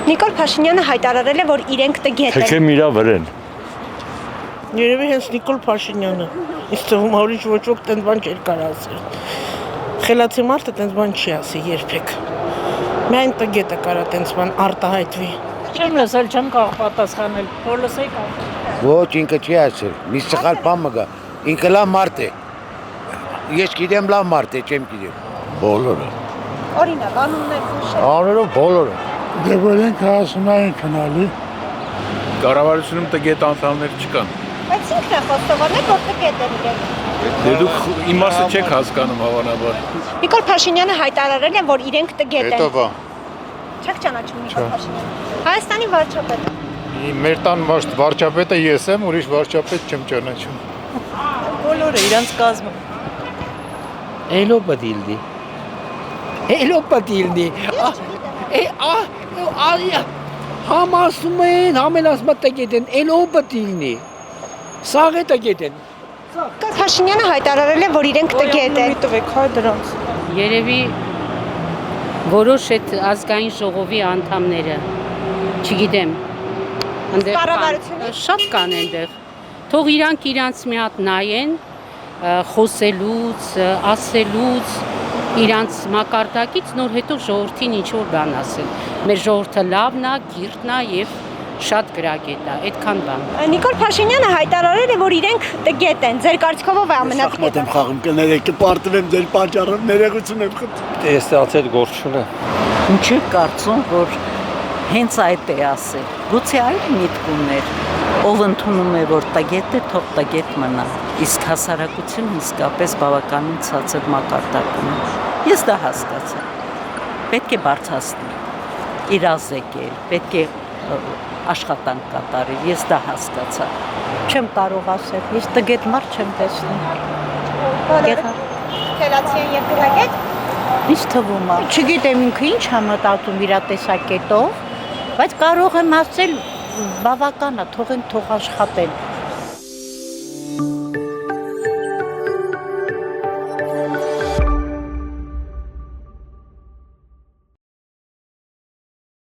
Նիկոլ Փաշինյանը հայտարարել է, որ իրենք տգետ են։ Թեքեմ իրա վրեն։ Երևի հենց Նիկոլ Փաշինյանը։ Ինձ թվում է ուրիշ ոչ ոք տենց բան չէր կարող ասել։ Խելացի մարդը տենց բան չի ասի երբեք։ Միայն տգետը կարա տենց բան արտահայտվի։ Չեմ լսել, չեմ կարող պատասխանել։ Որ լսեի կարող։ Ոչ, ինքը չի ասել։ Մի սխալ բան մգա։ Ինքը լավ մարդ է։ Ես գիտեմ լավ մարդ է, չեմ գիտեմ։ Բոլորը։ Օրինակ, անուններ նշել։ Անորը բոլորը։ Դե որ ենք հասունային քնալի։ Կառավարությունում տգետ անդամներ չկան։ Բայց ինքն է խոստովանել, որ տգետ են իրենք։ Դե դուք իմաստը չեք հասկանում հավանաբար։ Նիկոլ Փաշինյանը հայտարարել է, որ իրենք տգետ են։ Հետո բա։ Չեք ճանաչում Նիկոլ Փաշինյանը։ Հայաստանի վարչապետը։ Մեր տան վարչապետը ես եմ, ուրիշ վարչապետ չեմ ճանաչում։ Բոլորը իրանց կազմը։ Էլո բդիլնի։ Էլո բդիլնի։ Համ ասում են, համ էլ ասում տգետ են, էլո բդիլնի։ Սաղ է տգետ են։ Նիկոլ Փաշինյանը հայտարարել է, որ իրենք տգետ են։ Տվեք հայ դրանց։ Երևի որոշ այդ ազգային ժողովի անդամները, չգիտեմ, Կառավարությունը շատ կան այնտեղ, թող իրանք իրանց մի հատ նայեն, խոսելուց, ասելուց, իրանց մակարդակից, նոր հետո ժողովրդին ինչ-որ բան ասել։ Մեր ժողովրդը լավն է, գիրտն է և շատ գրագետ է, այդքան բան։ Նիկոլ Փաշինյանը հայտարարել է, որ իրենք տգետ են։ Ձեր կարծիքով ով է ամենատգետը։ խաղում կներեք, կպարտվեմ ձեր պատճառով, ներողություն եմ խնդրում։ Տեսացել գործունը։ Ինչի կարծում, որ հենց այդ է ասել։ Գուցե այլ միտք ուներ, ով ընդունում է, որ տգետ է, թող տգետ մնա։ Իսկ հասարակությունը իսկապես բավականին ցածր մակարդակում է։ Ես դա հասկացա։ Պետք է բարձրացնել, իրազեկել, պետք է աշխատանք կատարել, ես դա հասկացա։ Չեմ կարող ասել, ես տգետ մարդ չեմ տեսնում։ Խելացի են եւ գրագետ։ Ինչ թվում է։ Չգիտեմ ինքը ինչ է մտածում իր տեսակետով, բայց կարող եմ ասել բավական է, թող աշխատեն։